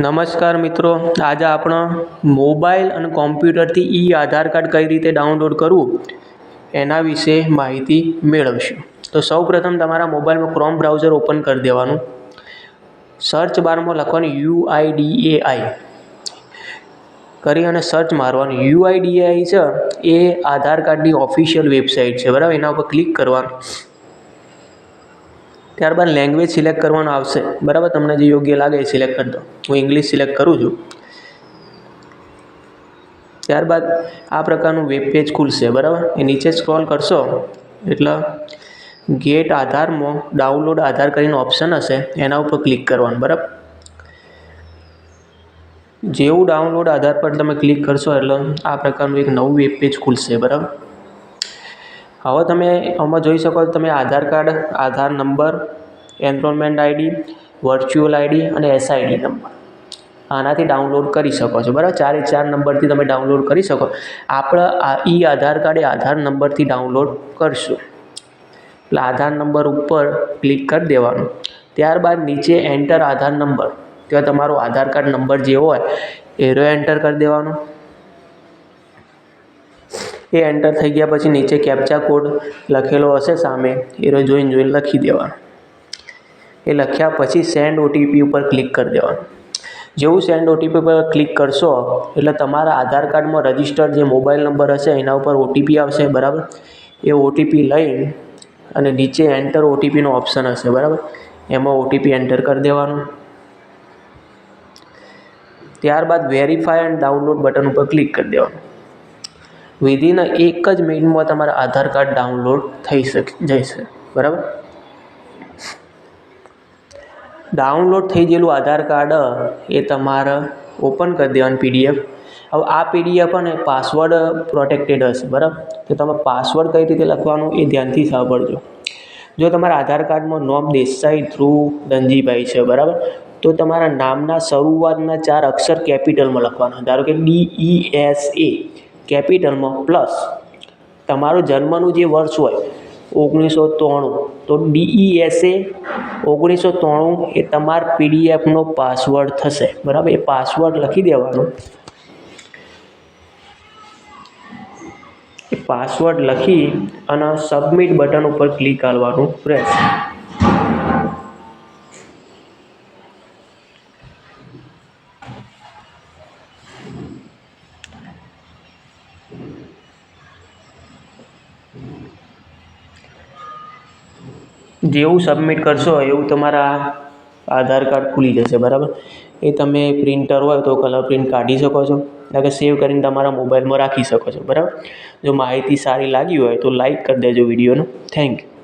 નમસ્કાર મિત્રો, આજે આપણે મોબાઈલ અને કોમ્પ્યુટરથી આધાર કાર્ડ કઈ રીતે ડાઉનલોડ કરવું એના વિશે માહિતી મેળવીશું. તો સૌપ્રથમ તમારા મોબાઈલમાં ક્રોમ બ્રાઉઝર ઓપન કરી દેવાનું. સર્ચ બારમાં લખવાનું UIDAI કરી અને સર્ચ મારવાનું. UIDAI છે એ આધાર કાર્ડની ઓફિશિયલ વેબસાઇટ છે, બરાબર. એના ઉપર ક્લિક કરવાનું. ત્યારબાદ લેંગ્વેજ સિલેક્ટ કરવાનું આવશે, બરાબર. તમને જે યોગ્ય લાગે એ સિલેક્ટ કરી દો. હું ઇંગ્લિશ સિલેક્ટ કરું છું. ત્યારબાદ આ પ્રકારનું વેબ પેજ ખુલશે, બરાબર. એ નીચે સ્ક્રોલ કરશો એટલે ગેટ આધારમાં ડાઉનલોડ આધાર કરીને ઓપ્શન હશે, એના ઉપર ક્લિક કરવાનું, બરાબર. જેવું ડાઉનલોડ આધાર પર તમે ક્લિક કરશો એટલે આ પ્રકારનું એક નવું વેબ પેજ ખુલશે, બરાબર. હવે તમે આમાં જોઈ શકો છો, તમે Aadhaar card, Aadhaar number, enrolment ID, virtual ID અને SID નંબર આનાથી ડાઉનલોડ કરી શકો છો, બરાબર. 4 નંબરથી તમે ડાઉનલોડ કરી શકો. આપણે આધાર કાર્ડ એ આધાર નંબરથી ડાઉનલોડ કરશું એટલે આધાર નંબર ઉપર ક્લિક કરી દેવાનું. ત્યારબાદ નીચે એન્ટર આધાર નંબર, ત્યાં તમારો આધાર કાર્ડ નંબર જે હોય એ એન્ટર કરી દેવાનો. એ એન્ટર થઈ ગયા પછી નીચે કેપ્ચા કોડ લખેલો હશે સામે, એ જોઈને લખી દેવાનો. એ લખ્યા પછી સેન્ડ OTP ઉપર ક્લિક કરી દેવાનું. જેવું સેન્ડ OTP પર ક્લિક કરશો એટલે તમારા આધાર કાર્ડમાં રજિસ્ટર્ડ જે મોબાઈલ નંબર હશે એના ઉપર OTP આવશે, બરાબર. એ OTP લઈ અને નીચે એન્ટર OTPનો ઓપ્શન હશે, બરાબર. એમાં OTP એન્ટર કરી દેવાનું. ત્યારબાદ વેરીફાઈ એન્ડ ડાઉનલોડ બટન ઉપર ક્લિક કરી દેવાનું. વિધિન 1 જ મિનિટમાં તમારા આધાર કાર્ડ ડાઉનલોડ થઈ જશે, બરાબર. ડાઉનલોડ થઈ ગયેલું આધાર કાર્ડ એ તમારે ઓપન કરી દેવાનું PDF. હવે આ PDF અને પાસવર્ડ પ્રોટેક્ટેડ હશે, બરાબર. તો તમે પાસવર્ડ કઈ રીતે લખવાનું એ ધ્યાનથી સાંભળજો. જો તમારા આધાર કાર્ડમાં નામ દેસાઈ ધ્રુવ ધનજીભાઈ છે, બરાબર, તો તમારા નામના શરૂઆતના 4 અક્ષર કેપિટલમાં લખવાના. ધારો કે DESA કેપિટલમાં પ્લસ તમારો જન્મનું જે વર્ષ હોય 1993, તો DESA 1993 એ તમારા PDFનો પાસવર્ડ થશે, બરાબર. એ પાસવર્ડ લખી દેવાનો. એ પાસવર્ડ લખી અને સબમિટ બટન ઉપર ક્લિક કરવાનું રહેશે. જેવું સબમિટ કરશો એવું તમારા આધાર કાર્ડ ખુલી જશે, બરાબર. એ તમે પ્રિન્ટર હોય તો કલર પ્રિન્ટ કાઢી શકો છો, એટલે કે સેવ કરીને તમારા મોબાઈલમાં રાખી શકો છો, બરાબર. જો માહિતી સારી લાગી હોય તો લાઈક કરી દેજો વિડીયોને. Thank you.